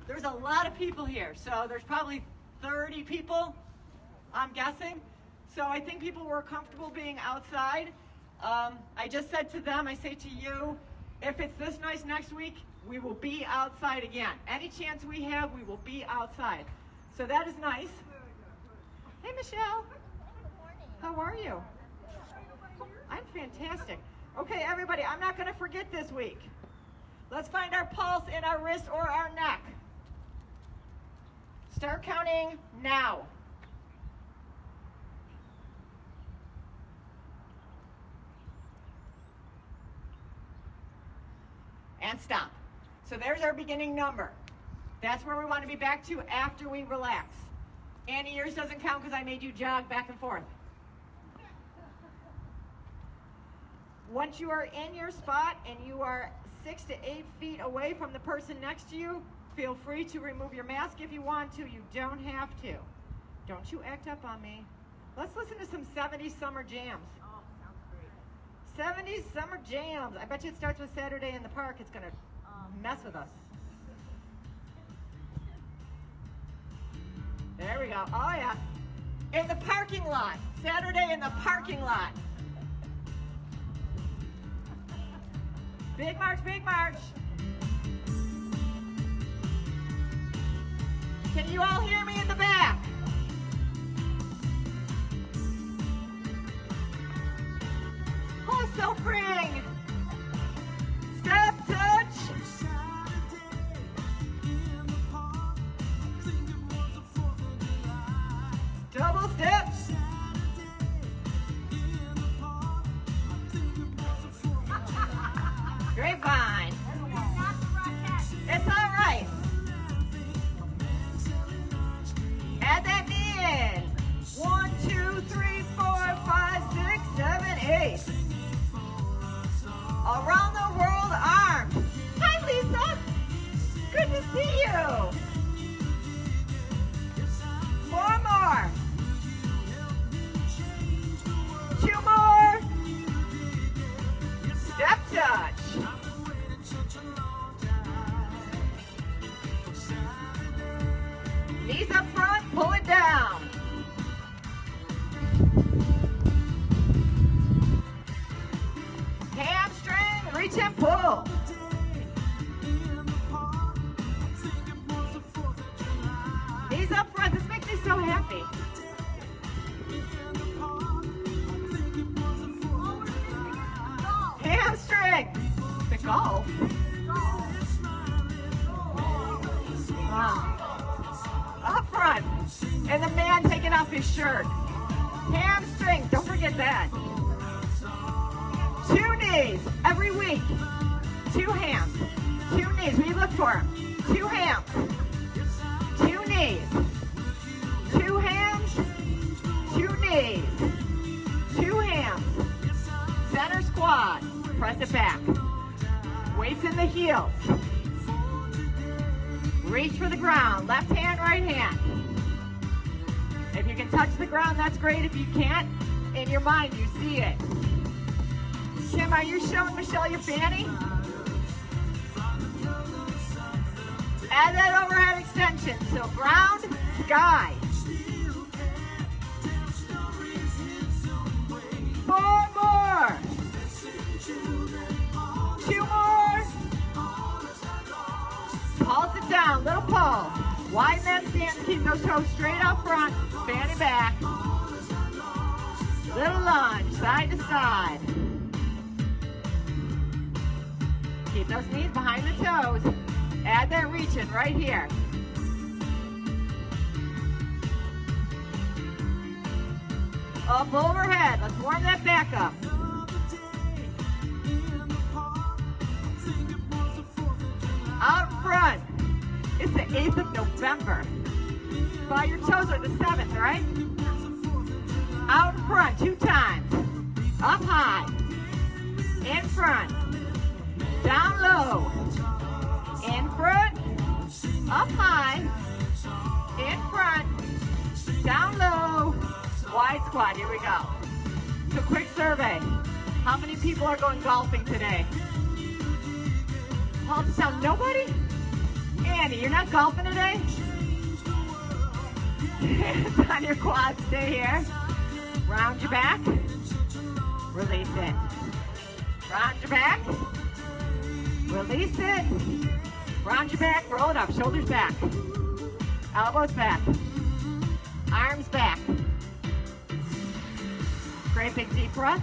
There's a lot of people here, so there's probably 30 people, I'm guessing. So I think people were comfortable being outside. I just said to them, I say to you, if it's this nice next week, we will be outside again. Any chance we have, we will be outside. So that is nice. Hey, Michelle. How are you? I'm fantastic. Okay, everybody, I'm not going to forget this week. Let's find our pulse in our wrist or our neck. Start counting now. And stop. So there's our beginning number. That's where we want to be back to after we relax. Annie, yours doesn't count because I made you jog back and forth. Once you are in your spot and you are 6 to 8 feet away from the person next to you, feel free to remove your mask if you want to. You don't have to. Don't you act up on me. Let's listen to some 70s summer jams. Oh, sounds great. 70s summer jams. I bet you it starts with Saturday in the Park. It's going to mess with us. There we go. Oh, yeah. In the parking lot. Saturday in the parking lot. Big march, big march. Can you all hear me in the back? Oh, so freeing. Step, touch. Double steps. Grapevine. It's all right. Add that knee in. 1, 2, 3, 4, 5, 6, 7, 8. Around the world arms. Hi, Lisa. Good to see you. 4 more. 2 more. Step touch. Knees up front, pull it down. Hamstring, reach and pull. Knees up front, this makes me so happy. Hamstring. The golf. Wow. Up front. And the man taking off his shirt. Hamstring. Don't forget that. 2 knees every week. 2 hands. 2 knees. We look for them. 2 hands. 2 knees. 2 hands. 2 knees. 2 hands. Center squat. Press it back. Weights in the heels. Reach for the ground. Left hand, right hand. If you can touch the ground, that's great. If you can't, in your mind, you see it. Kim, are you showing Michelle your fanny? Add that overhead extension. So ground, sky. 4 more. 2 more. Pulse it down, little pulse. Widen that stance, keep those toes straight up front, fanny back. Little lunge, side to side. Keep those knees behind the toes. Add that reach in right here. Up overhead, let's warm that back up. Out front. It's the 8th of November. Well, your toes are the 7th, right? Out in front 2 times. Up high. In front. Down low. In front. Up high. In front. Down low. Wide squat. Here we go. So quick survey. How many people are going golfing today? Pulse down. Nobody? Annie, you're not golfing today? Hands on your quads, stay here. Round your back. Release it. Round your back. Release it. Round your back, roll it up, shoulders back. Elbows back. Arms back. Great big deep breath.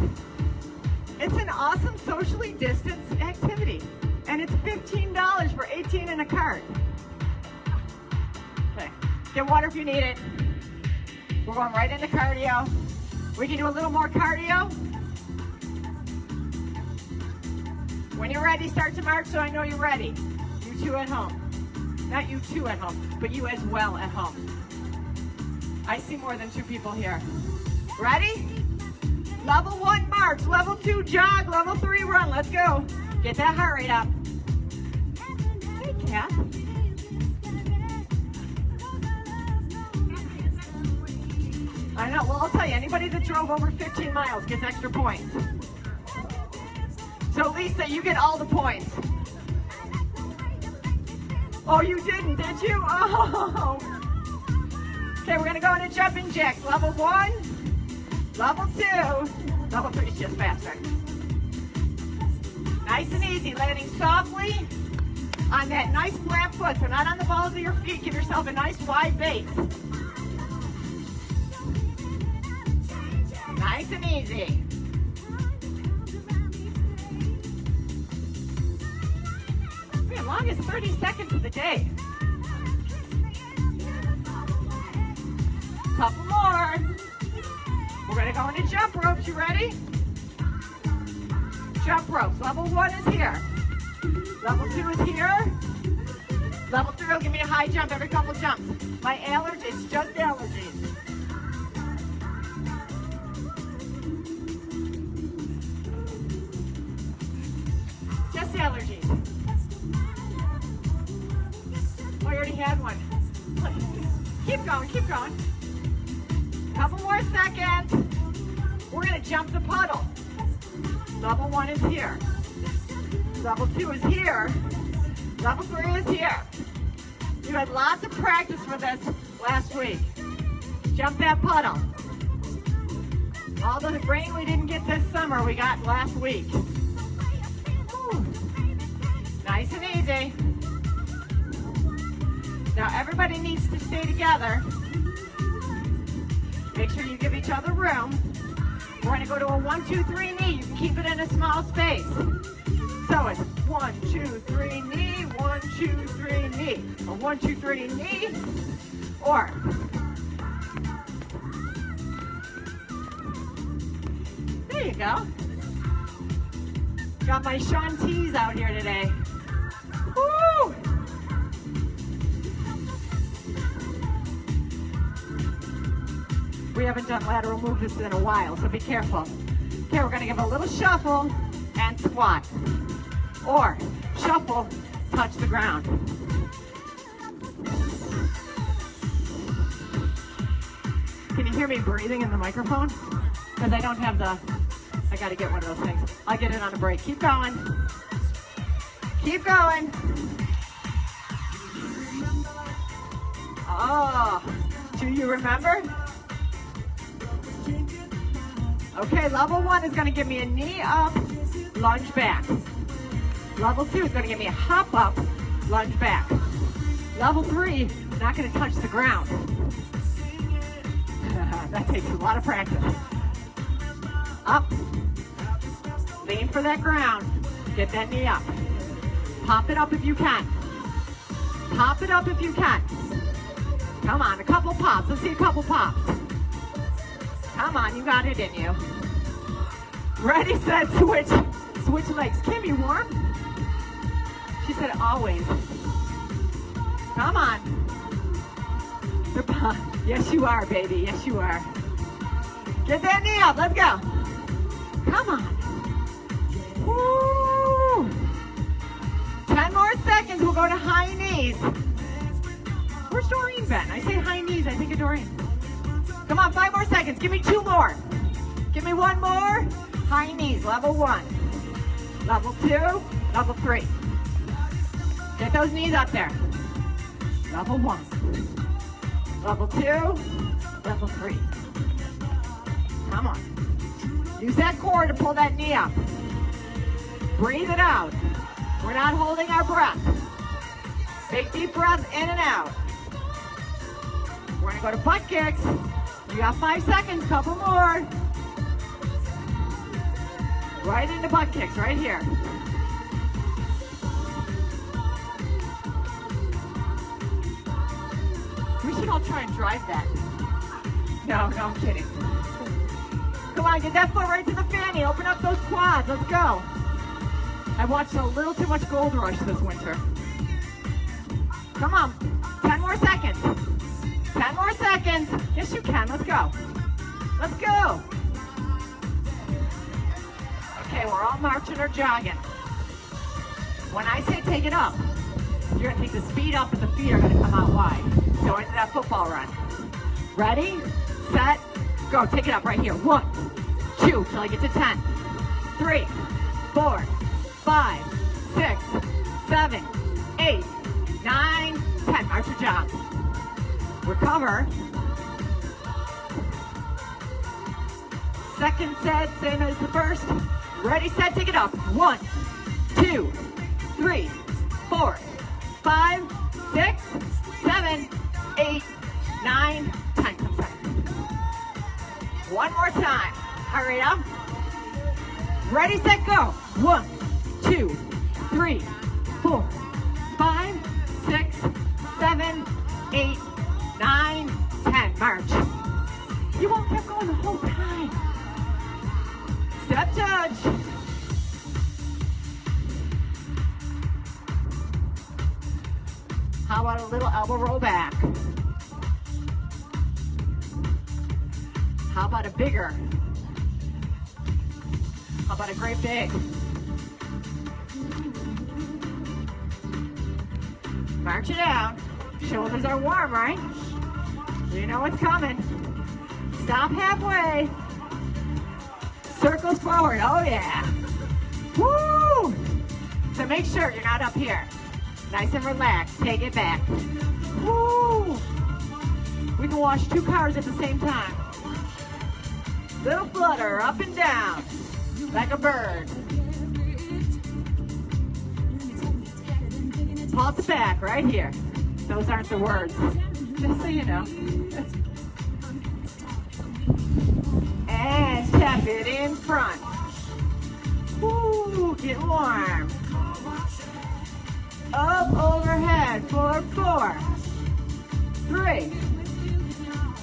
It's an awesome socially distanced activity. And it's $15 for 18 in a cart. Okay, get water if you need it. We're going right into cardio. We can do a little more cardio. When you're ready, start to march so I know you're ready. You two at home. Not you two at home, but you as well at home. I see more than 2 people here. Ready? Level 1 march, level 2 jog, level 3 run. Let's go. Get that heart rate up. Hey, Kat. I know, well, I'll tell you, anybody that drove over 15 miles gets extra points. So Lisa, you get all the points. Oh, you didn't, did you? Oh. Okay, we're gonna go into jumping jacks. Level 1, level 2, level 3 is just faster. Nice and easy, landing softly on that nice flat foot, so not on the balls of your feet. Give yourself a nice wide base. Nice and easy. As long as 30 seconds of the day. Couple more. We're gonna go into jump ropes. You ready? Jump ropes. Level 1 is here. Level 2 is here. Level 3 will give me a high jump every couple jumps. My allergy is just allergies. Just allergies. Oh, I already had one. Keep going, keep going. Couple more seconds. We're gonna jump the puddle. Level 1 is here. Level 2 is here. Level 3 is here. You had lots of practice for this last week. Jump that puddle. All the rain we didn't get this summer, we got last week. Whew. Nice and easy. Now everybody needs to stay together. Make sure you give each other room. We're going to go to a 1, 2, 3 knee. You can keep it in a small space. So it's 1, 2, 3 knee, 1, 2, 3 knee. Or 1, 2, 3 knee. Or there you go. Got my Shanties out here today. Woo! We haven't done lateral movements in a while, so be careful. Okay, we're gonna give a little shuffle and squat. Or shuffle, touch the ground. Can you hear me breathing in the microphone? Because I don't have I gotta get one of those things. I'll get it on a break. Keep going. Keep going. Oh, do you remember? Okay, level 1 is gonna give me a knee up, lunge back. Level 2 is gonna give me a hop up, lunge back. Level 3, not gonna touch the ground. That takes a lot of practice. Up, lean for that ground, get that knee up. Pop it up if you can. Pop it up if you can. Come on, a couple pops, let's see a couple pops. Come on, you got it in you. Ready, set, switch. Switch legs. Kim, you warm? She said always. Come on. Yes, you are, baby. Yes, you are. Get that knee up. Let's go. Come on. Woo. 10 more seconds. We'll go to high knees. Where's Doreen been? I say high knees. I think of Doreen. Come on, 5 more seconds. Give me 2 more. Give me 1 more. High knees, level 1. Level 2, level 3. Get those knees up there. Level 1. Level 2. Level 3. Come on. Use that core to pull that knee up. Breathe it out. We're not holding our breath. Big deep breath in and out. We're gonna go to butt kicks. You got 5 seconds, couple more. Right into butt kicks, right here. We should all try and drive that. No, I'm kidding. Come on, get that foot right to the fanny. Open up those quads, let's go. I watched a little too much Gold Rush this winter. Come on, 10 more seconds. 10 more seconds. Yes, you can, let's go. Let's go. Okay, we're all marching or jogging. When I say take it up, you're gonna take the speed up and the feet are gonna come out wide. Go into that football run. Ready, set, go. Take it up right here. 1, 2, till I get to 10. 3, 4, 5, 6, 7, 8, 9, 10. March your jog. Recover. Second set, same as the first. Ready, set, take it up. 1, 2, 3, 4, 5, 6, 7, 8, 9, 10. Come back. One more time. Hurry up. Ready, set, go. 1, 2, 3, 4, 5, 6, 7, 8, 9, 10. March. You won't keep going the whole time. Step touch. How about a little elbow roll back? How about a bigger? How about a great big? March it out. Shoulders are warm, right? You know what's coming. Stop halfway. Circles forward, oh yeah. Woo! So make sure you're not up here. Nice and relaxed, take it back. Woo! We can wash 2 cars at the same time. Little flutter, up and down, like a bird. Pulse back, right here. Those aren't the words, just so you know. And tap it in front. Woo, get warm. Up overhead for 4, 3,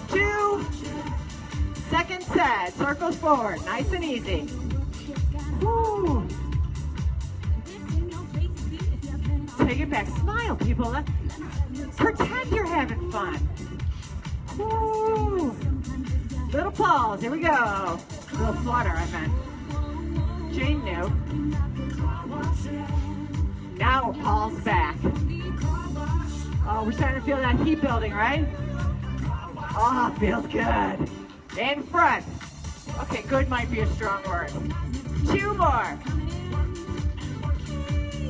2, second set, circles forward, nice and easy. Woo. Take it back, smile people, pretend you're having fun. Woo. Little pause, here we go. Little flutter, I meant. Jane knew. Now pulse back. Oh, we're starting to feel that heat building, right? Oh, feels good. In front. Okay, good might be a strong word. 2 more.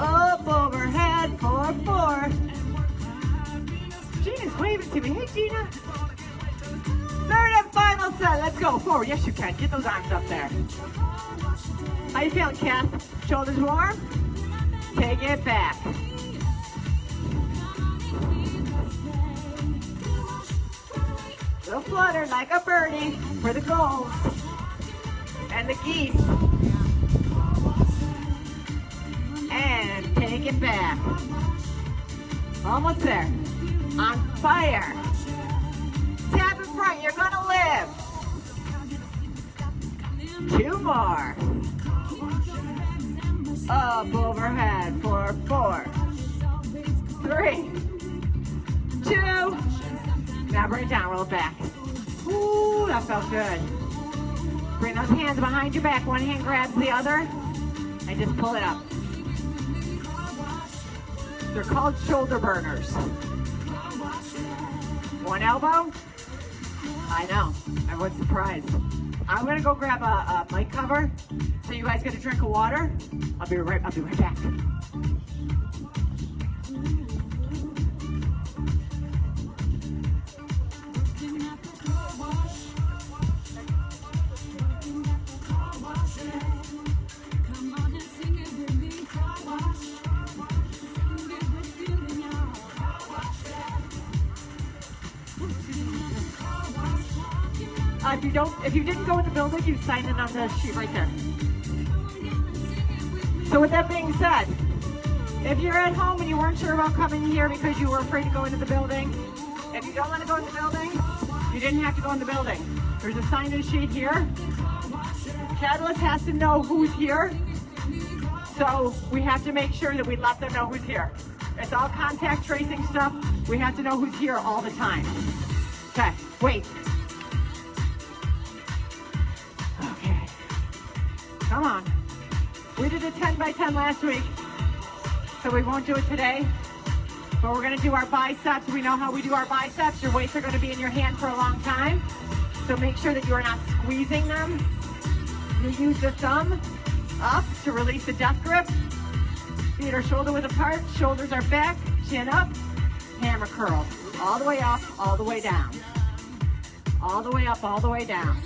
Up overhead for 4. Gina's waving to me. Hey, Gina. Third and final set. Let's go. Forward. Yes, you can. Get those arms up there. How you feeling, Kath? Shoulders warm? Take it back. Little flutter like a birdie for the goals and the geese. And take it back. Almost there. On fire. Tap in front, you're gonna live. 2 more. Up overhead for 4, 3, 2. Now bring it down, roll it back. Ooh, that felt good. Bring those hands behind your back. One hand grabs the other and just pull it up. They're called shoulder burners. One elbow. I know, I was surprised. I'm gonna go grab a mic cover so you guys get a drink of water. I'll be right back. if you didn't go in the building, you sign in on the sheet right there. So with that being said, if you're at home and you weren't sure about coming here because you were afraid to go into the building, if you don't want to go in the building, you didn't have to go in the building. There's a sign-in sheet here. Catalyst has to know who's here, so we have to make sure that we let them know who's here. It's all contact tracing stuff. We have to know who's here all the time. Okay, wait. Okay, come on. We did a 10 by 10 last week, so we won't do it today. But we're gonna do our biceps. We know how we do our biceps. Your weights are gonna be in your hand for a long time. So make sure that you are not squeezing them. You use the thumb up to release the death grip. Feet are shoulder width apart, shoulders are back, chin up, hammer curl. All the way up, all the way down. All the way up, all the way down.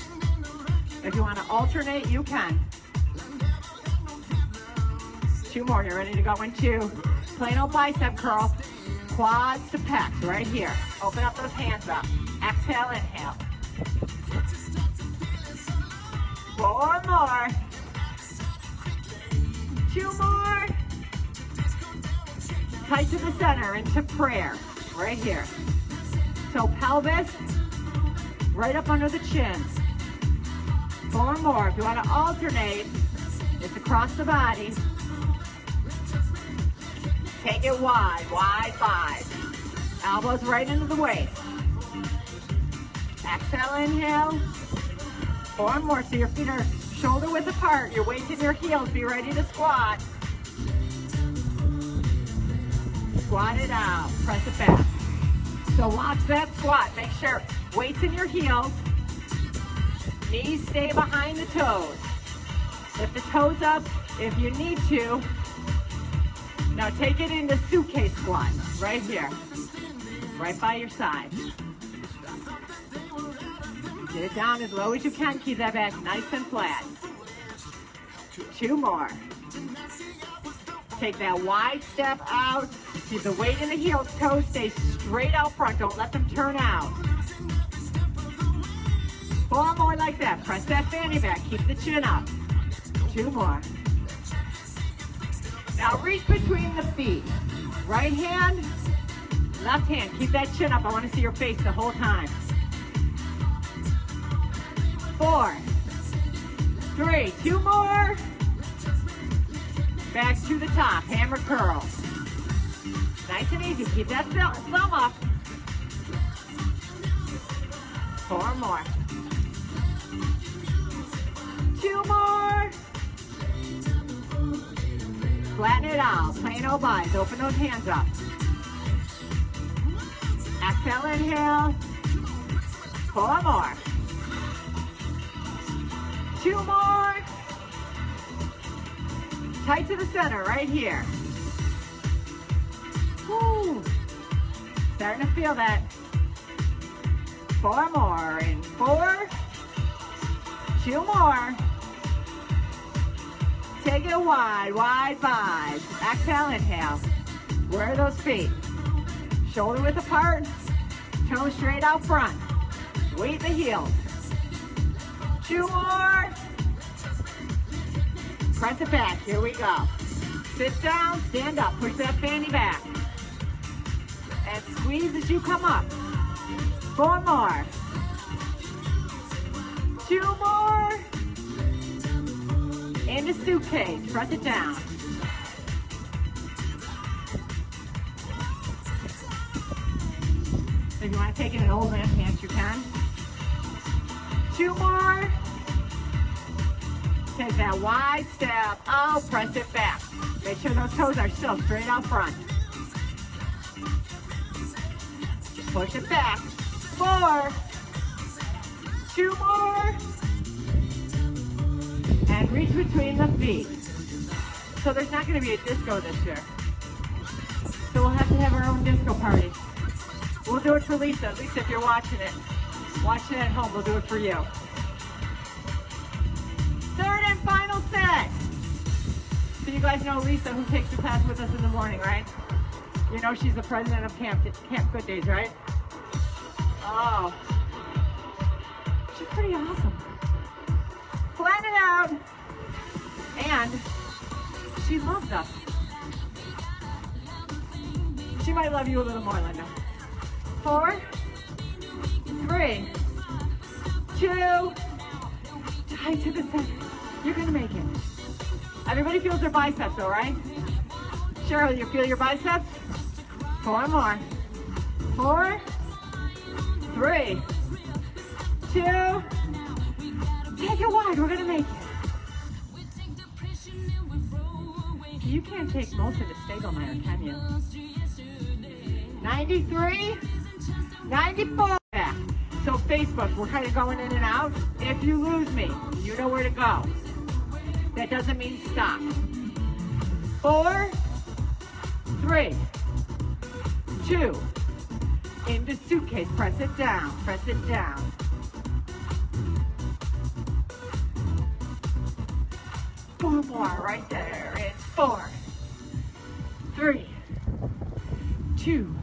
If you wanna alternate, you can. 2 more, you're ready to go into plain old bicep curl. Quads to pecs, right here. Open up those hands up. Exhale, inhale. 4 more. 2 more. Tight to the center into prayer, right here. So pelvis, right up under the chin. 4 more. If you want to alternate, it's across the body. Take it wide, wide 5. Elbows right into the waist. Exhale, inhale. 4 more, so your feet are shoulder width apart. Your weight's in your heels. Be ready to squat. Squat it out, press it back. So watch that squat. Make sure weight's in your heels. Knees stay behind the toes. Lift the toes up if you need to. Now take it into suitcase squat, right here, right by your side. Get it down as low as you can, keep that back nice and flat. 2 more. Take that wide step out, keep the weight in the heels, toes stay straight out front, don't let them turn out. 4 more like that, press that fanny back, keep the chin up. 2 more. Now reach between the feet. Right hand, left hand. Keep that chin up. I want to see your face the whole time. 4, 3, 2 more. Back to the top, hammer curl. Nice and easy. Keep that thumb up. 4 more. 2 more. Flatten it out, plain old biceps. Open those hands up. Exhale, inhale. 4 more. 2 more. Tight to the center, right here. Woo. Starting to feel that. 4 more, and 4. 2 more. Take it wide, wide 5. Exhale, inhale. Where are those feet? Shoulder width apart, toes straight out front. Weight the heels. 2 more. Press it back, here we go. Sit down, stand up, push that fanny back. And squeeze as you come up. 4 more. 2 more. Into suitcase, press it down. If you want to take it in old man pants, you can. 2 more. Take that wide step out, press it back. Make sure those toes are still straight out front. Push it back. 4. 2 more. And reach between the feet. So there's not going to be a disco this year. So we'll have to have our own disco party. We'll do it for Lisa. Lisa, if you're watching it at home, we'll do it for you. 3rd and final set. So you guys know Lisa, who takes the class with us in the morning, right? You know she's the president of Camp Good Days, right? Oh. She's pretty awesome. Plan it out. And she loves us. She might love you a little more, Linda. 4, 3, 2, tight to the center. You're gonna make it. Everybody feels their biceps though, right? Cheryl, you feel your biceps? 4 more. 4, 3, 2, take it wide, we're gonna make it. You can't take most of the Stagelmeyer, can you? 93, 94. So Facebook, we're kind of going in and out. If you lose me, you know where to go. That doesn't mean stop. 4, 3, 2. Into suitcase, press it down, press it down. Four more right there. It's 4, 3, 2.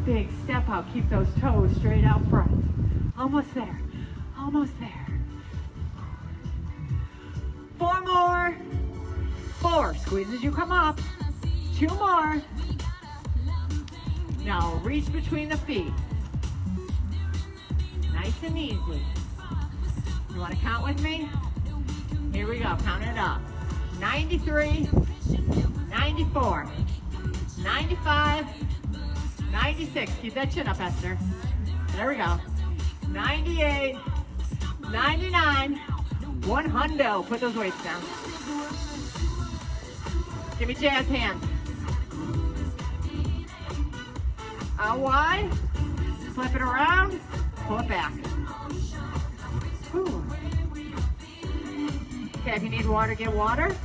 Big step out. Keep those toes straight out front. Almost there. Almost there. 4 more. 4. Squeeze as you come up. 2 more. Now reach between the feet. Nice and easy. You want to count with me? Here we go. Count it up. 93, 94, 95, 96. Keep that chin up, Esther. There we go. 98, 99, 100. Put those weights down. Give me jazz hands. Out wide. Flip it around. Pull it back. Whew. Okay, if you need water, get water.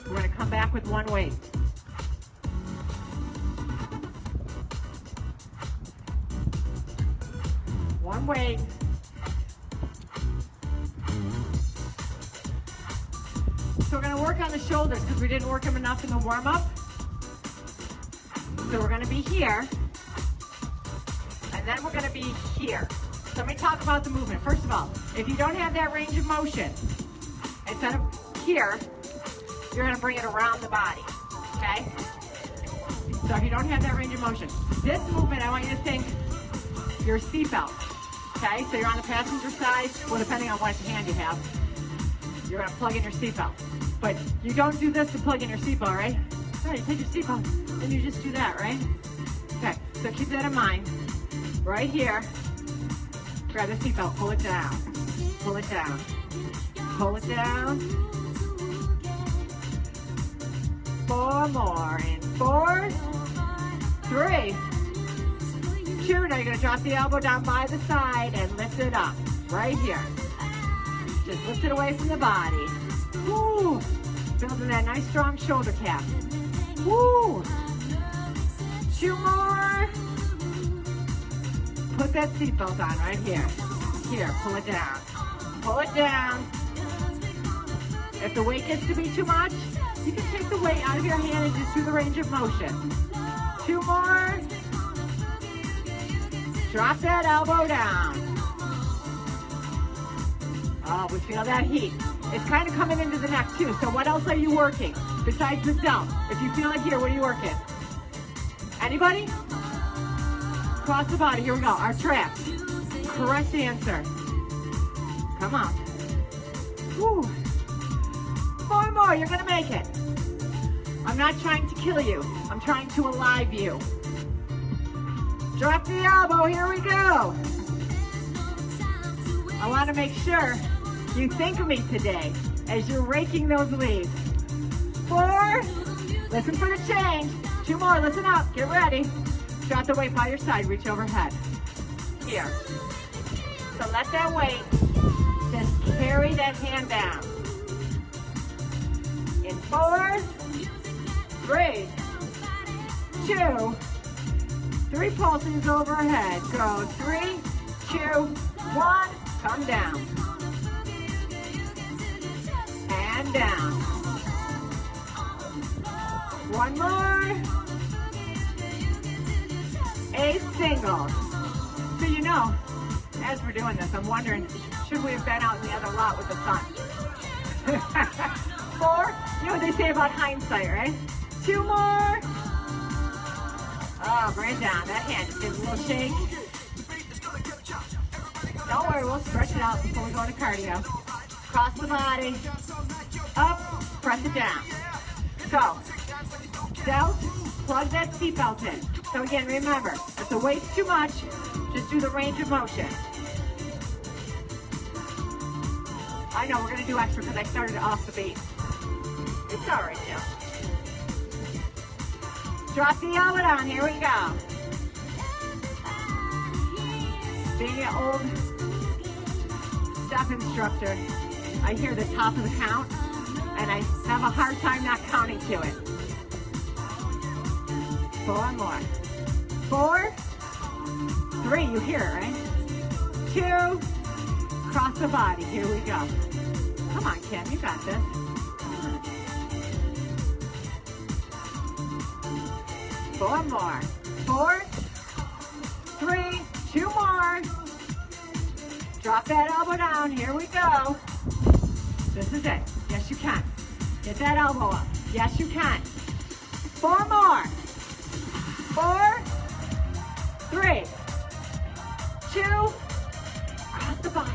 We're going to come back with 1 weight. One weight. So we're going to work on the shoulders because we didn't work them enough in the warm-up. So we're going to be here. And then we're going to be here. So let me talk about the movement. First of all, if you don't have that range of motion, instead of here, you're going to bring it around the body, okay? So if you don't have that range of motion, this movement, I want you to think your seatbelt, okay? So you're on the passenger side, well, depending on what hand you have, you're going to plug in your seatbelt. But you don't do this to plug in your seatbelt, right? No, you take your seatbelt and you just do that, right? Okay, so keep that in mind. Right here, grab the seatbelt, pull it down, pull it down, pull it down. 4 more, and 4, 3, 2. Now you're gonna drop the elbow down by the side and lift it up, right here. Just lift it away from the body. Woo! Building that nice strong shoulder cap. Woo! 2 more. Put that seatbelt on right here. Here, pull it down. Pull it down. If the weight gets to be too much, you can take the weight out of your hand and just do the range of motion. 2 more. Drop that elbow down. Oh, we feel that heat. It's kind of coming into the neck too. So what else are you working besides the delt? If you feel it here, what are you working? Anybody? Across the body. Here we go. Our traps. Correct answer. Come on. Woo. 4 more. You're going to make it. I'm not trying to kill you. I'm trying to alive you. Drop the elbow. Here we go. I want to make sure you think of me today as you're raking those leaves. 4. Listen for the change. 2 more. Listen up. Get ready. Drop the weight by your side. Reach overhead. Here. So let that weight just carry that hand down. In 4, 3, 2, 3 pulses overhead. Go 3, 2, 1. Come down. And down. 1 more. A single. So you know, As we're doing this, I'm wondering, should we have been out in the other lot with the sun? 4, you know what they say about hindsight, right? 2 more. Oh, bring it down. That hand just gives a little shake. Don't worry, we'll stretch it out before we go to cardio. Cross the body. Up, press it down. So, belt, plug that seatbelt in. So again, remember, if the weight's too much, just do the range of motion. I know we're gonna do extra because I started off the base. It's all right now. Drop the elbow down, here we go. Being an old step instructor, I hear the top of the count, and I have a hard time not counting to it. 4 more. 4, 3, you hear it, right? 2, cross the body, here we go. Come on, Kim, you got this. 4 more. 4, 3, 2 more. Drop that elbow down, here we go. This is it. Yes, you can. Get that elbow up. Yes, you can. 4 more. 4, 3, 2, cross the body.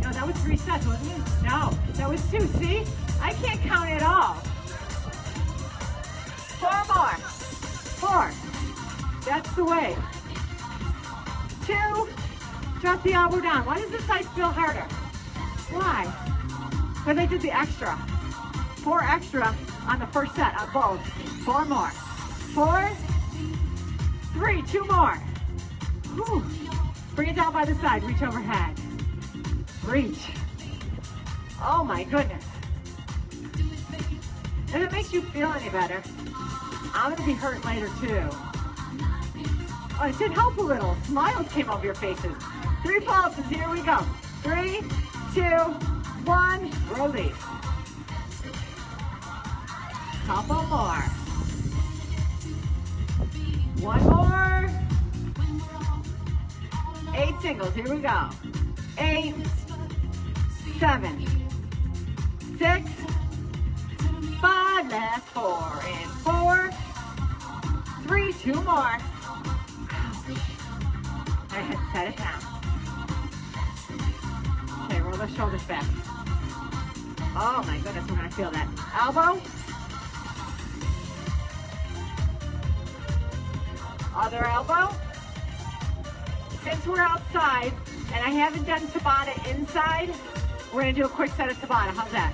No, that was 3 sets, wasn't it? No, that was 2. See? I can't count at all. 4 more. 4. That's the way. 2. Drop the elbow down. Why does this side feel harder? Why? Because I did the extra. 4 extra on the first set of both. 4 more. 4, 3, 2 more. Whew. Bring it down by the side. Reach overhead. Reach. Oh my goodness. If it makes you feel any better, I'm going to be hurt later too. Oh, it did help a little. Smiles came over your faces. 3 pulses. Here we go. 3, 2, 1. Release. Couple more. 1 more. 8 singles. Here we go. 8, 7, 6, 5. Last 4. And 4, 3, 2 more. I had set it down. Okay, roll the shoulders back. Oh my goodness, we're gonna feel that. Elbow. Other elbow. Since we're outside and I haven't done Tabata inside, we're gonna do a quick set of Tabata. How's that?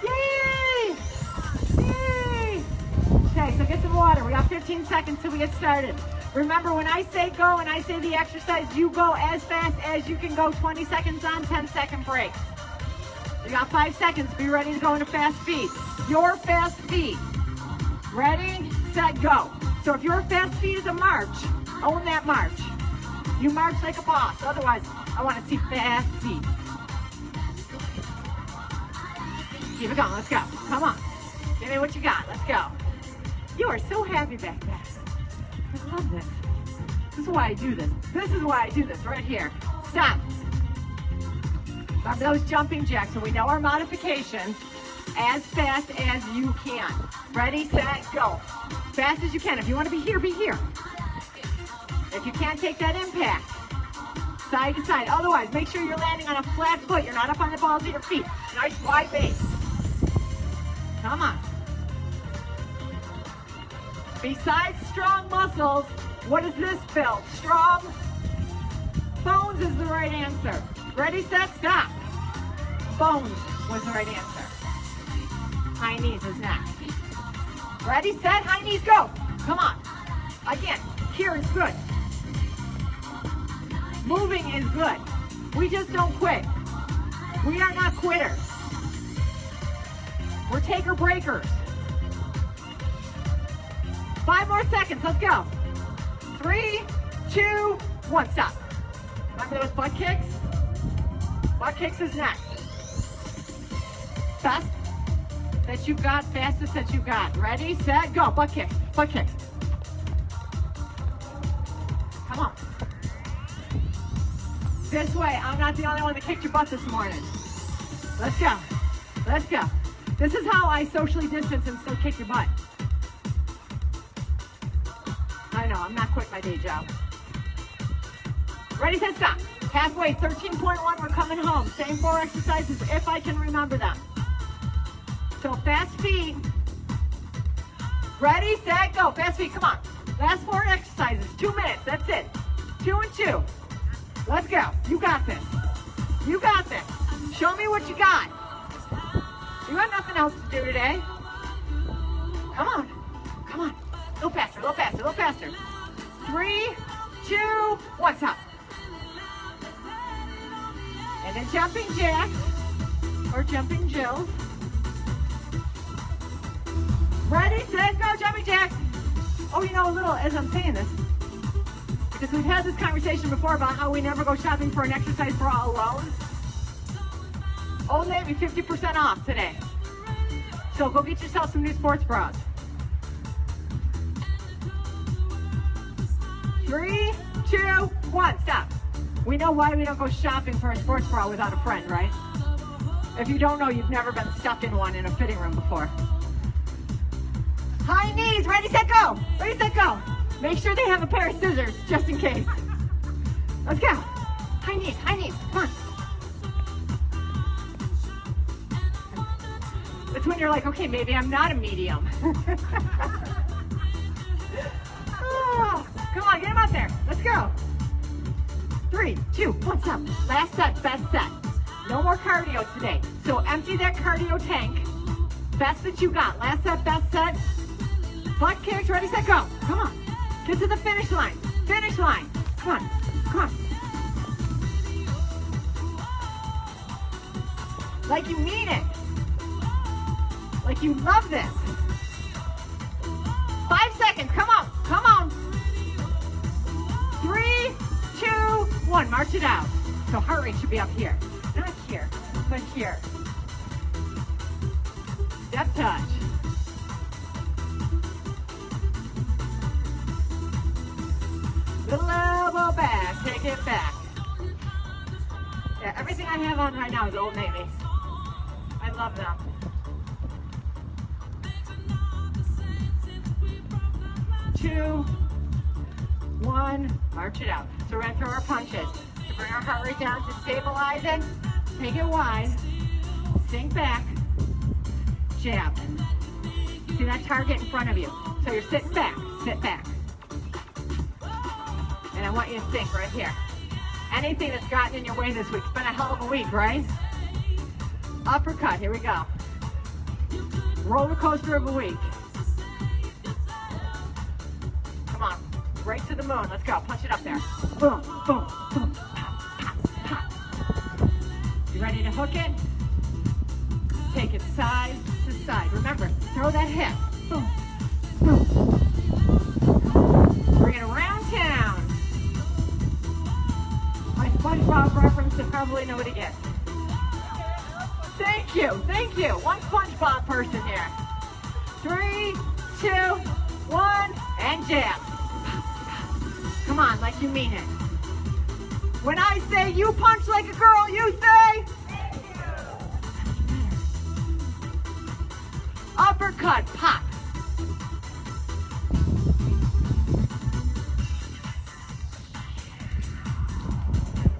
Yay! Yay! Okay, so get some water. We got 15 seconds till we get started. Remember, when I say go and I say the exercise, you go as fast as you can go. 20 seconds on, 10-second breaks. You got 5 seconds. Be ready to go into fast feet. Your fast feet. Ready, set, go. So if your fast feet is a march, own that march. You march like a boss. Otherwise, I want to see fast feet. Keep it going. Let's go. Come on. Give me what you got. Let's go. You are so happy back there. I love this. This is why I do this. This is why I do this right here. Stop. Remember those jumping jacks, so we know our modifications as fast as you can. Ready, set, go. Fast as you can. If you want to be here, be here. If you can't take that impact, side to side. Otherwise, make sure you're landing on a flat foot. You're not up on the balls of your feet. Nice wide base. Come on. Besides strong muscles, what does this build? Strong bones is the right answer. Ready, set, stop. Bones was the right answer. High knees is next. Ready, set, high knees, go. Come on. Again, here is good. Moving is good. We just don't quit. We are not quitters. We're taker breakers. 5 more seconds, let's go. 3, 2, 1, stop. Remember those butt kicks? Butt kicks is next. Best that you've got, fastest that you've got. Ready, set, go. Butt kicks, butt kicks. Come on. This way. I'm not the only one that kicked your butt this morning. Let's go. Let's go. This is how I socially distance and still kick your butt. I know, I'm not quitting my day job. Ready, set, stop. Halfway, 13.1, we're coming home. Same 4 exercises if I can remember them. So fast feet. Ready, set, go. Fast feet, come on. Last 4 exercises, 2 minutes, that's it. 2 and 2. Let's go. You got this. You got this. Show me what you got. You got nothing else to do today. Come on. Come on. A little faster, a little faster, a little faster. 3, 2, 1, stop. And then jumping jacks or jumping jills. Ready, set, go, jumping jacks. Oh, you know, a little, as I'm saying this, because we've had this conversation before about how we never go shopping for an exercise bra alone. Old Navy, 50% off today. So go get yourself some new sports bras. 3, 2, 1, stop. We know why we don't go shopping for a sports bra without a friend, right? If you don't know, you've never been stuck in one in a fitting room before. High knees, ready, set, go. Ready, set, go. Make sure they have a pair of scissors, just in case. Let's go. High knees, come on. That's when you're like, okay, maybe I'm not a medium. Oh, come on, get them up there. Let's go. 3, 2, 1, stop. Last set, best set. No more cardio today. So empty that cardio tank. Best that you got. Last set, best set. Butt kicks, ready, set, go. Come on. Get to the finish line. Finish line. Come on. Come on. Like you mean it. Like you love this. 5 seconds. Come on. Come on. 3, 2, 1. March it out. So heart rate should be up here. Not here, but here. Step touch. Little elbow back. Take it back. Yeah, everything I have on right now is Old Navy. I love them. 2, 1, march it out. So we're going to throw our punches. To bring our heart rate down, to stabilize it, take it wide, sink back, jab. See that target in front of you. So you're sitting back, sit back. And I want you to think right here. Anything that's gotten in your way this week, it's been a hell of a week, right? Uppercut, here we go. Roller coaster of a week. Come on, right to the moon. Let's go, punch it up there. Boom, boom, boom, pop, pop, pop. You ready to hook it? Take it side to side. Remember, throw that hip. Boom, boom. Bring it around town. My SpongeBob reference that probably nobody gets. Thank you, thank you. One SpongeBob person here. 3, 2, 1, and jab. Come on, like you mean it. When I say you punch like a girl, you say? Thank you. Uppercut, pop.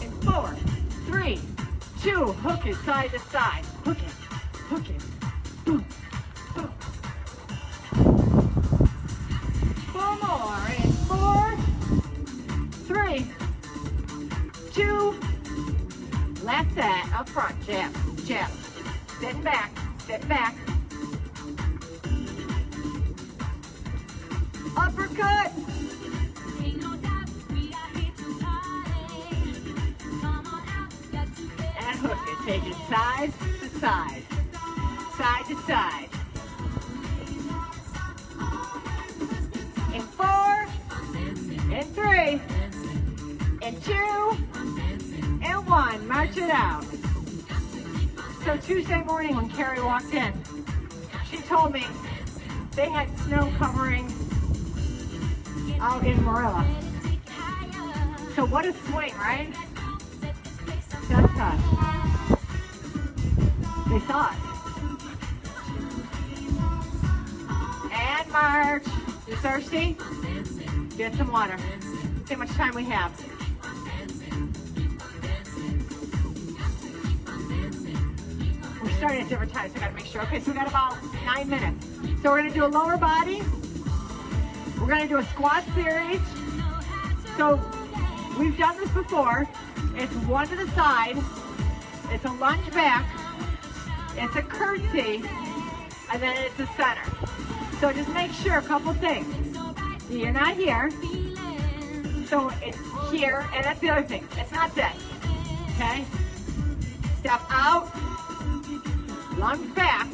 In 4, 3, 2, hook it side to side. Hook it, hook it. Boom, boom. 4 more. In 4, 3, 2, last set, up front, jab, jab. Sitting back, sit back. Uppercut. And hook it, take it side to side, side to side. In 4, in 3, in 2, and 1, march it out. So Tuesday morning when Carrie walked in, she told me they had snow covering out in Marilla. So what a swing, right? us. They saw us. And march. You thirsty? Get some water. See how much time we have. We're starting at different times, so I gotta make sure. Okay, so we got about 9 minutes. So we're gonna do a lower body. We're gonna do a squat series. So we've done this before. It's one to the side. It's a lunge back. It's a curtsy. And then it's a center. So just make sure a couple things. You're not here. So it's here, and that's the other thing. It's not this. Okay? Step out. Lunge back.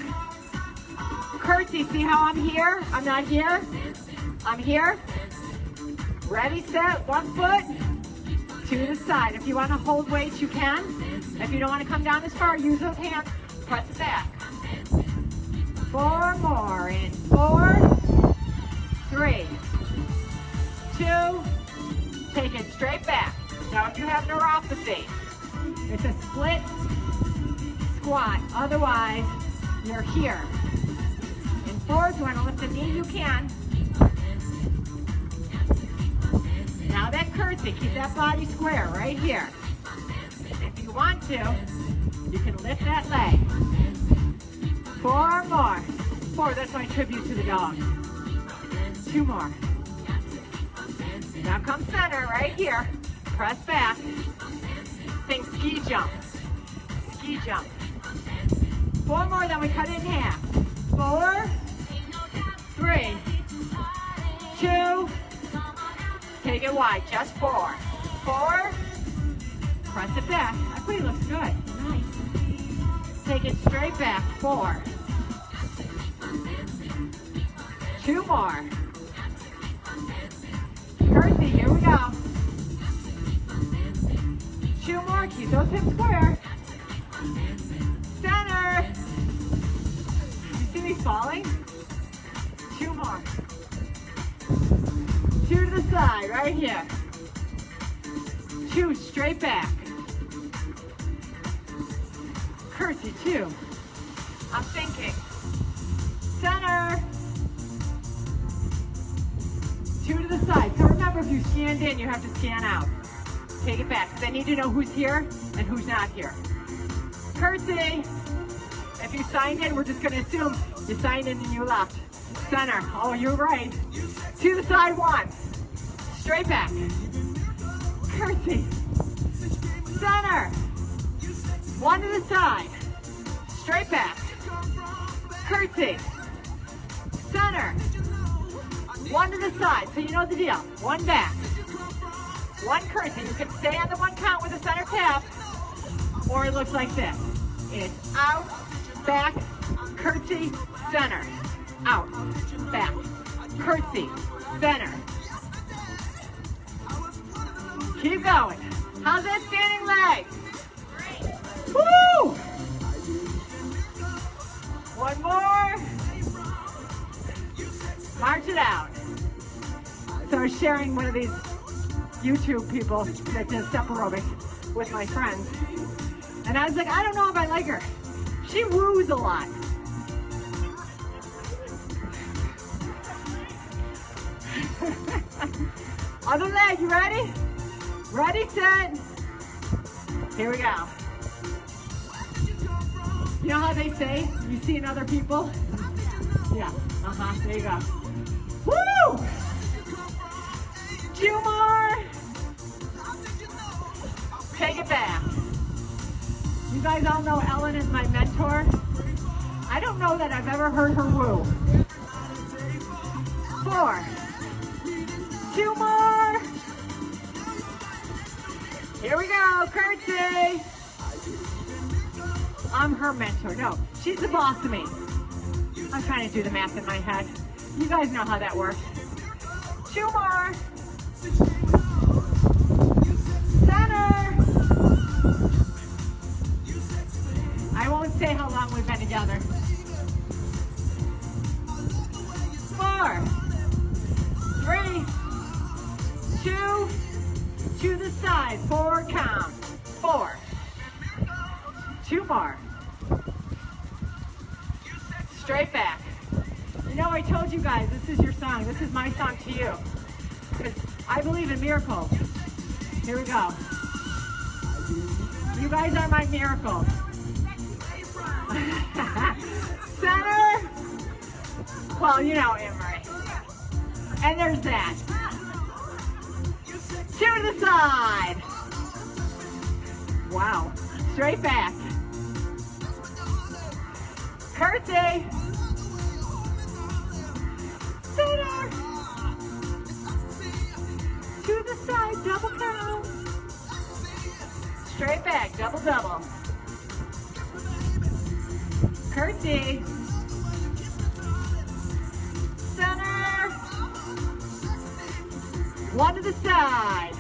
Curtsy. See how I'm here? I'm not here. I'm here. Ready, set, 1 foot to the side. If you want to hold weights, you can. If you don't want to come down as far, use those hands. Press it back. 4 more. In 4, 3, 2. Take it straight back. Now, if you have neuropathy, it's a split squat. Otherwise, you're here. In 4, if you want to lift the knee, you can. Now that curtsy, keep that body square right here. If you want to, you can lift that leg. 4 more. 4, that's my tribute to the dog. 2 more. Now come center right here. Press back. Think ski jump. Ski jump. 4 more, then we cut it in half. 4, 3, 2, take it wide, just 4. 4, press it back. That pretty looks good, nice. Take it straight back, 4. 2 more. Curtsy, here we go. 2 more, keep those hips square. Center. You see me falling? 2 more. 2 to the side, right here. 2 straight back. Curtsy, 2. I'm thinking. Center. 2 to the side. So remember, if you scanned in, you have to scan out. Take it back, because I need to know who's here and who's not here. Curtsy. If you signed in, we're just going to assume you signed in and you left. Center. Oh, you're right. 2 to the side, 1. Straight back. Curtsy. Center. 1 to the side. Straight back. Curtsy. Center. 1 to the side. So you know the deal. 1 back. 1 curtsy. You can stay on the 1 count with a center tap, or it looks like this. It's out, back, curtsy, center. Out, back, curtsy, center. Keep going. How's that standing leg? Great. Woo! 1 more. March it out. So I was sharing one of these YouTube people that does step aerobics with my friends. And I was like, I don't know if I like her. She woos a lot. Other leg, you ready? Ready, set. Here we go. You know how they say, you see in other people? Yeah, there you go. Woo! 2 more. Take it back. You guys all know Ellen is my mentor. I don't know that I've ever heard her woo. 4. 2 more. Here we go, curtsy. I'm her mentor. No, she's the boss of me. I'm trying to do the math in my head. You guys know how that works. 2 more. Center. I won't say how long we've been together. 4, 3, 2, to the side, 4 count. 4, 2 more. Straight back. You know, I told you guys, this is your song. This is my song to you. Because I believe in miracles. Here we go. You guys are my miracles. Center. Well, you know Emery. And there's that. 2 to the side. Wow. Straight back. Curtsy. Center. 2 to the side, double count. Straight back, double double. Curtsy. Center. 1 to the side.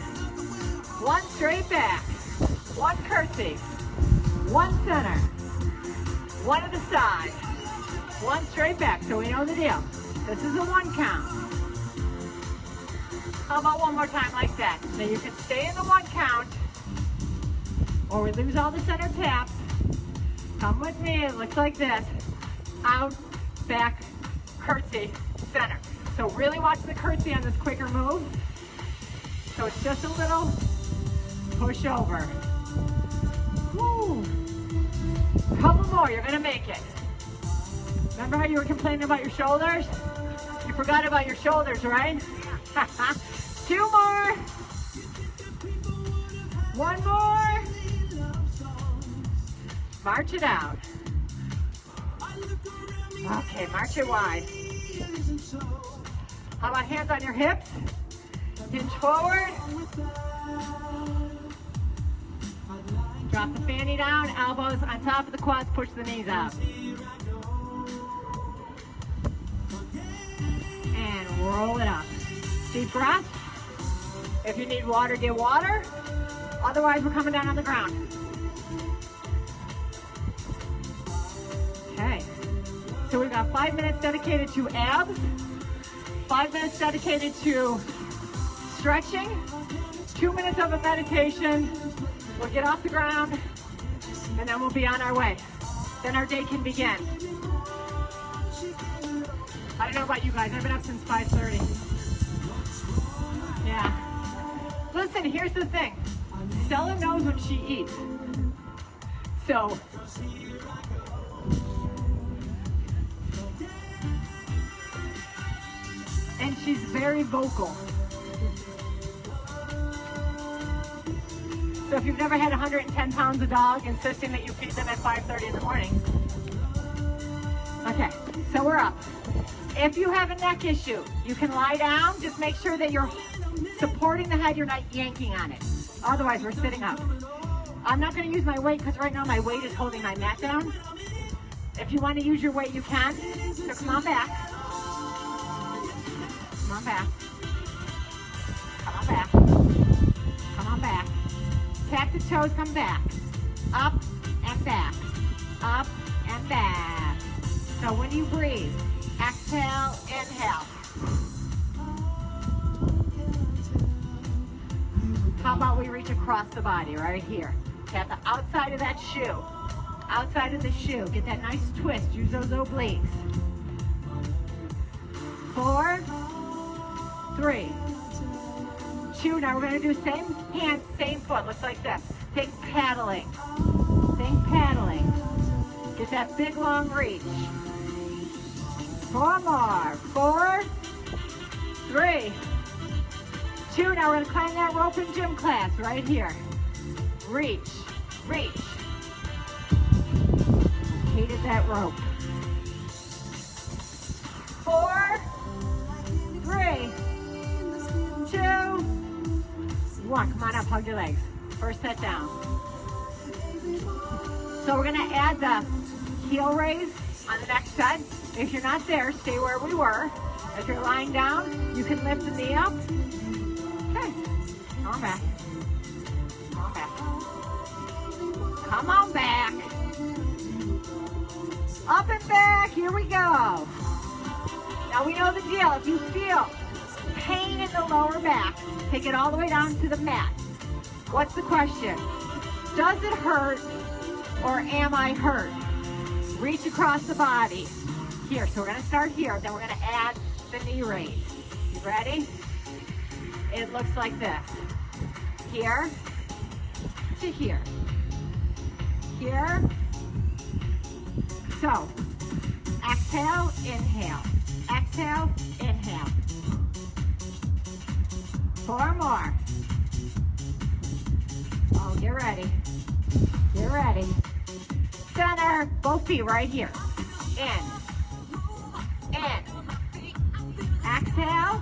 1 straight back. 1 curtsy. 1 center. 1 to the side. 1 straight back, so we know the deal. This is a 1 count. How about one more time like that? Now you can stay in the 1 count, or we lose all the center taps. Come with me, it looks like this. Out, back, curtsy, center. So really watch the curtsy on this quicker move. So it's just a little push over. Woo. Couple more, you're gonna make it. Remember how you were complaining about your shoulders? You forgot about your shoulders, right? 2 more. 1 more. March it out. Okay, march it wide. How about hands on your hips? Hinge forward. Drop the fanny down, elbows on top of the quads, push the knees up. And roll it up. Deep breath. If you need water, get water. Otherwise, we're coming down on the ground. Okay. So we've got 5 minutes dedicated to abs, 5 minutes dedicated to stretching, 2 minutes of a meditation. We'll get off the ground, and then we'll be on our way. Then our day can begin. I don't know about you guys, I've been up since 5:30. Yeah. Listen, here's the thing. Stella knows when she eats. So, and she's very vocal. So if you've never had 110 pounds of dog insisting that you feed them at 5:30 in the morning. Okay, so we're up. If you have a neck issue, you can lie down. Just make sure that you're supporting the head, you're not yanking on it. Otherwise, we're sitting up. I'm not gonna use my weight because right now my weight is holding my mat down. If you want to use your weight, you can. So come on back. Come on back. Come on back. Come on back. Tap the toes, come back. Up and back. Up and back. So when you breathe, exhale, inhale. How about we reach across the body right here? Tap the outside of that shoe. Outside of the shoe. Get that nice twist. Use those obliques. 4, 3, 2. Now we're going to do same hand, same foot. Looks like this. Think paddling. Think paddling. Get that big long reach. 4 more. 4, 3, 2. Now we're going to climb that rope in gym class right here. Reach. Reach. Hated that rope. 4, 3, 2, 1. Come on up, hug your legs. First set down. So we're gonna add the heel raise on the next set. If you're not there, stay where we were. If you're lying down, you can lift the knee up. Okay, come on back. Come on back. Come on back. Up and back, here we go. Now we know the deal. If you feel pain in the lower back, take it all the way down to the mat. What's the question? Does it hurt or am I hurt? Reach across the body. Here, so we're gonna start here, then we're gonna add the knee raise. You ready? It looks like this. Here to here. Here. So, exhale, inhale. Exhale, inhale. 4 more. Oh, get ready. Get ready. Center, both feet right here. In. Exhale.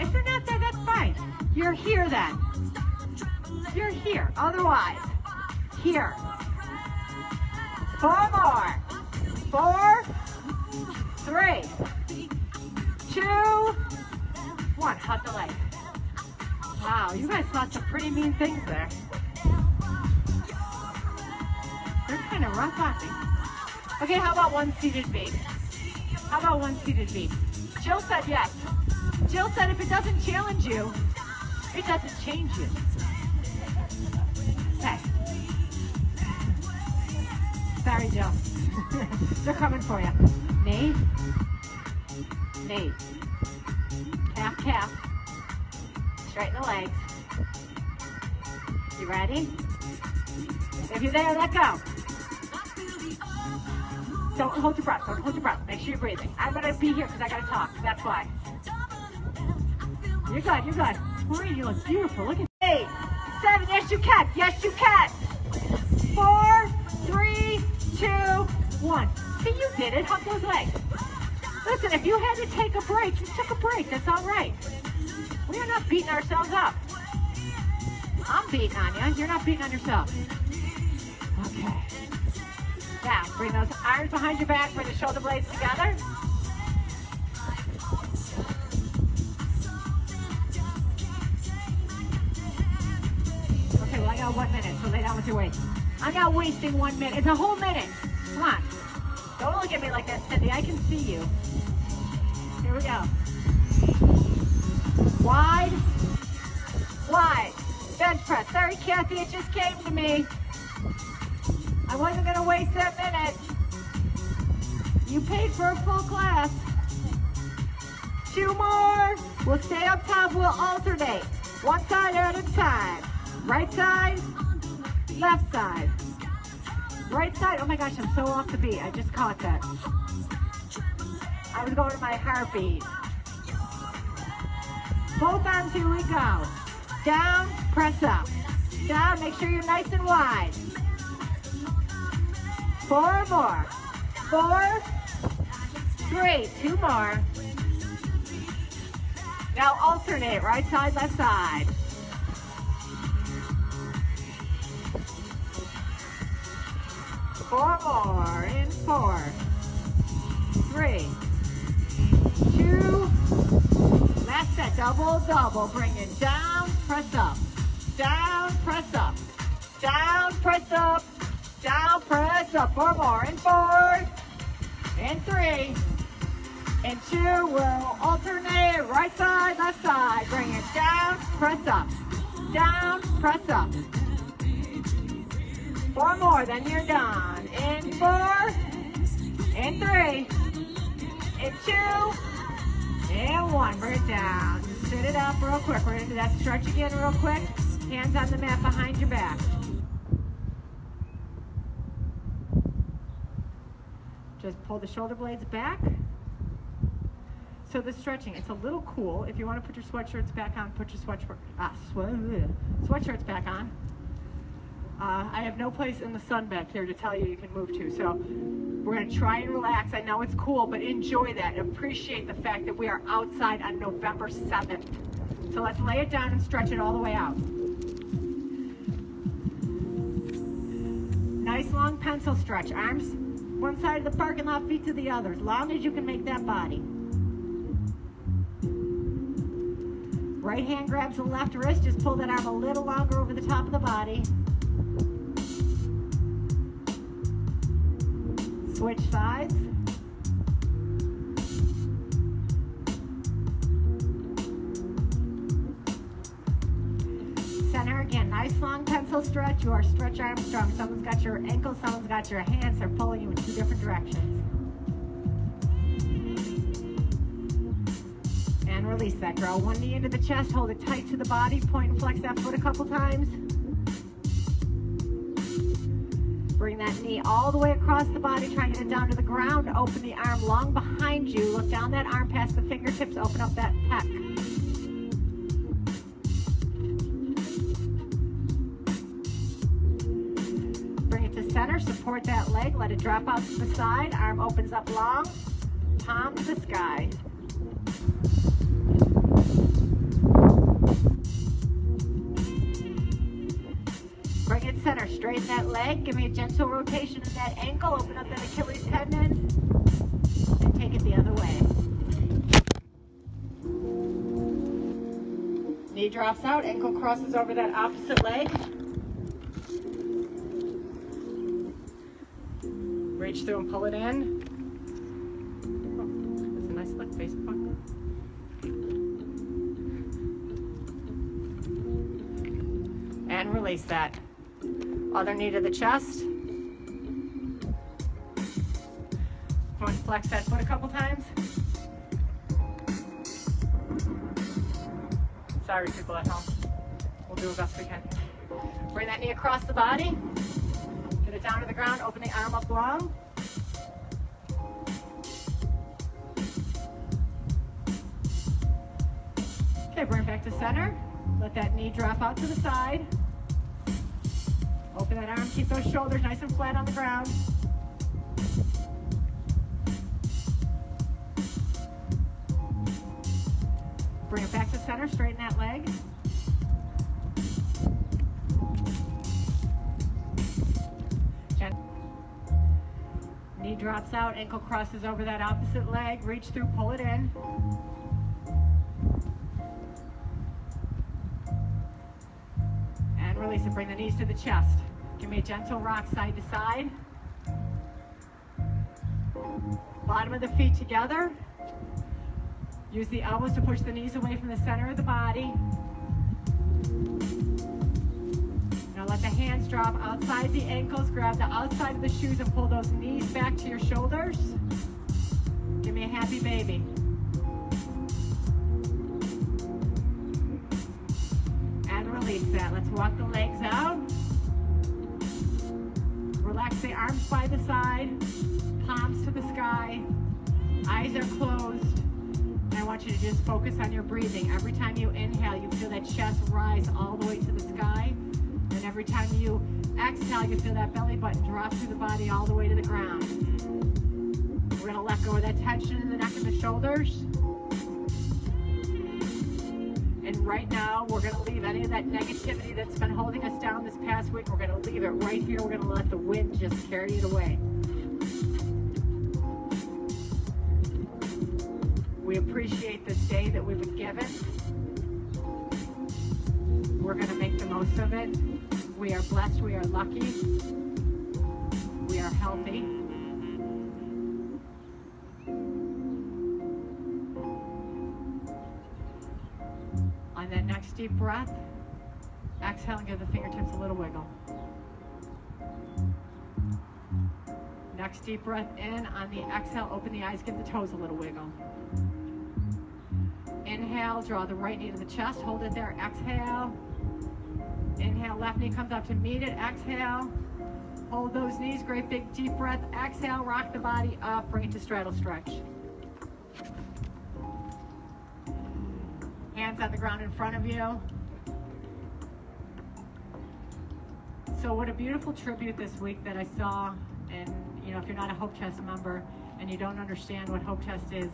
If you're not there, that's fine. You're here then. You're here. Otherwise, here. 4 more. 4, 3, 2, 1. Hug the leg. Wow, you guys saw some pretty mean things there. They're kind of rough on me. Okay, how about one seated V? How about one seated V? Jill said yes. Jill said if it doesn't challenge you, it doesn't change you. Okay. Sorry, Jill. They're coming for you. Knee. Knee. Calf, calf. Straighten the legs. You ready? If you're there, let go. Don't hold your breath. Don't hold your breath. Make sure you're breathing. I'm going to be here because I got to talk. That's why. You're good. You're good. Maureen, you look beautiful. Look at 8, 7. Yes, you can. Yes, you can. 4, 3, 2, 1. See, you did it. Hug those legs. Listen, if you had to take a break, you took a break. That's all right. We are not beating ourselves up. I'm beating on you. You're not beating on yourself. Okay. Now, bring those arms behind your back, bring the shoulder blades together. Okay, well, I got 1 minute, so lay down with your weight. I'm not wasting 1 minute. It's a whole minute. Come on. Don't look at me like that, Cindy. I can see you. Here we go. Wide. Wide. Bench press. Sorry, Kathy, it just came to me. I wasn't going to waste that minute. You paid for a full class. 2 more. We'll stay up top. We'll alternate. One side at a time. Right side, left side. Right side. Oh my gosh, I'm so off the beat. I just caught that. I was going to my heartbeat. Both arms, here we go. Down, press up. Down, make sure you're nice and wide. 4 more. 4, 3, 2 more. Now alternate, right side, left side. Four more, in 4, 3, 2, last set, double, double, bring it down, press up, down, press up, down, press up, down, press up, 4 more, in 4, in 3, in 2, we'll alternate, right side, left side, bring it down, press up, down, press up. 4 more, then you're done. In 4, in 3, in 2, and 1. Bring it down. Sit it up real quick. We're going to do that stretch again real quick. Hands on the mat behind your back. Just pull the shoulder blades back. So the stretching, it's a little cool. If you want to put your sweatshirts back on, put your sweatshirts back on. I have no place in the sun back here to tell you you can move to, so we're going to try and relax. I know it's cool, but enjoy that. Appreciate the fact that we are outside on November 7th. So let's lay it down and stretch it all the way out. Nice long pencil stretch. Arms one side of the parking lot, feet to the other, as long as you can make that body. Right hand grabs the left wrist, just pull that arm a little longer over the top of the body. Switch sides. Center again, nice long pencil stretch. You are Stretch Armstrong. Someone's got your ankle, someone's got your hands. They're pulling you in 2 different directions. And release that. Draw one knee into the chest. Hold it tight to the body. Point and flex that foot a couple times. Bring that knee all the way across the body. Try and get it down to the ground. Open the arm long behind you. Look down that arm past the fingertips. Open up that pec. Bring it to center. Support that leg. Let it drop out to the side. Arm opens up long. Palm to the sky. Bring it center, straighten that leg, give me a gentle rotation of that ankle, open up that Achilles tendon, and take it the other way. Knee drops out, ankle crosses over that opposite leg. Reach through and pull it in. Oh, that's a nice look, Facebook. And release that. Other knee to the chest. Come on, flex that foot a couple times. Sorry, people at home. We'll do the best we can. Bring that knee across the body. Get it down to the ground. Open the arm up long. Okay, bring it back to center. Let that knee drop out to the side. Open that arm, keep those shoulders nice and flat on the ground. Bring it back to center, straighten that leg. Knee drops out, ankle crosses over that opposite leg. Reach through, pull it in. And release it, bring the knees to the chest. Give me a gentle rock side to side. Bottom of the feet together. Use the elbows to push the knees away from the center of the body. Now let the hands drop outside the ankles. Grab the outside of the shoes and pull those knees back to your shoulders. Give me a happy baby. And release that. Let's walk the legs out. Relax the arms by the side, palms to the sky, eyes are closed, and I want you to just focus on your breathing. Every time you inhale, you feel that chest rise all the way to the sky, and every time you exhale, you feel that belly button drop through the body all the way to the ground. We're going to let go of that tension in the neck and the shoulders. And right now, we're going to leave any of that negativity that's been holding us down this past week. We're going to leave it right here. We're going to let the wind just carry it away. We appreciate this day that we've been given. We're going to make the most of it. We are blessed. We are lucky. We are healthy. On that next deep breath, exhale and give the fingertips a little wiggle. Next deep breath in. On the exhale, open the eyes, give the toes a little wiggle. Inhale, draw the right knee to the chest, hold it there, exhale. Inhale, left knee comes up to meet it, exhale. Hold those knees, great big deep breath, exhale, rock the body up, bring it to straddle stretch. Hands on the ground in front of you. So what a beautiful tribute this week that I saw. And you know, if you're not a Hope Chest member and you don't understand what Hope Chest is,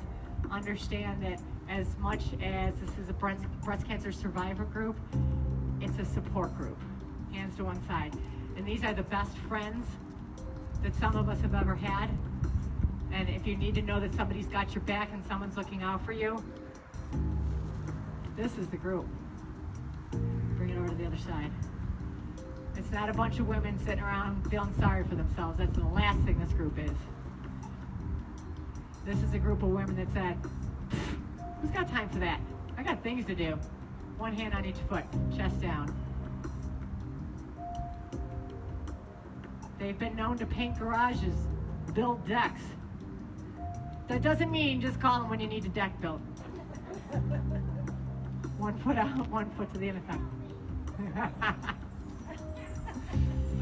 understand that as much as this is a breast cancer survivor group, it's a support group. Hands to one side. And these are the best friends that some of us have ever had. And if you need to know that somebody's got your back and someone's looking out for you, this is the group. Bring it over to the other side. It's not a bunch of women sitting around feeling sorry for themselves. That's the last thing this group is. This is a group of women that said, who's got time for that? I got things to do. One hand on each foot, chest down. They've been known to paint garages, build decks. That doesn't mean just call them when you need a deck built. 1 foot out, 1 foot to the other side.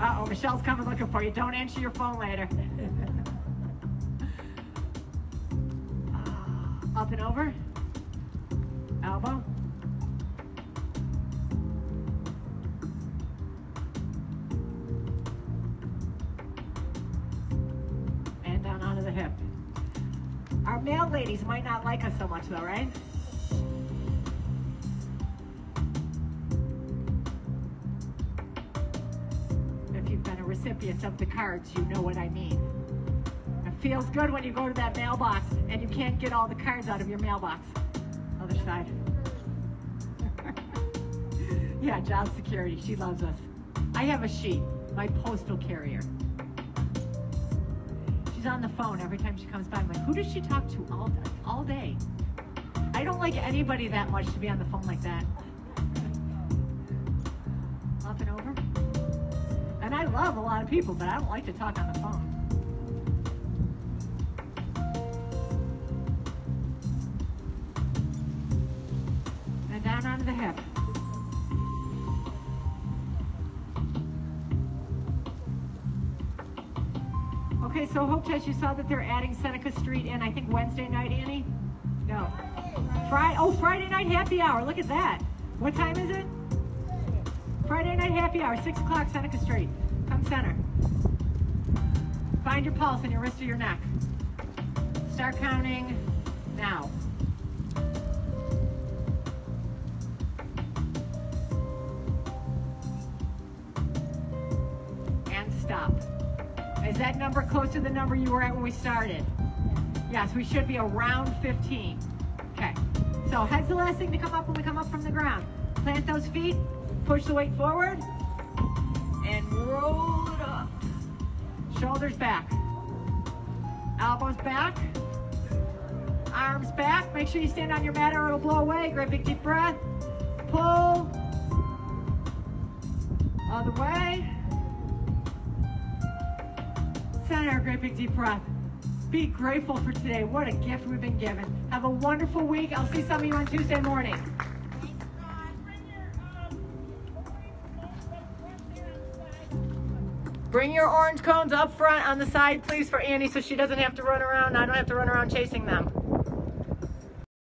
Uh-oh, Michelle's coming looking for you. Don't answer your phone later. Up and over. Elbow. And down onto the hip. Our male ladies might not like us so much though, right? If you've been a recipient of the cards, you know what I mean. It feels good when you go to that mailbox and you can't get all the cards out of your mailbox. Other side. Yeah, job security, she loves us. I have a sheet, my postal carrier. She's on the phone every time she comes by. I'm like, who does she talk to all day? I don't like anybody that much to be on the phone like that. Up and over. And I love a lot of people, but I don't like to talk on the phone. And down onto the hip. Okay, so Hope Tess, you saw that they're adding Seneca Street in, I think, Wednesday night, Annie? No. Friday night happy hour. Look at that. What time is it? Friday night happy hour, 6 o'clock, Seneca Street. Come center. Find your pulse in your wrist or your neck. Start counting now. And stop. Is that number close to the number you were at when we started? Yes, we should be around 15. Okay, so head's the last thing to come up when we come up from the ground. Plant those feet, push the weight forward, and roll it up. Shoulders back. Elbows back. Arms back. Make sure you stand on your mat or it'll blow away. Great big deep breath. Pull. Other way. Center, great big deep breath. Be grateful for today. What a gift we've been given. Have a wonderful week. I'll see some of you on Tuesday morning. Bring your orange cones up front on the side, please, for Annie so she doesn't have to run around. I don't have to run around chasing them.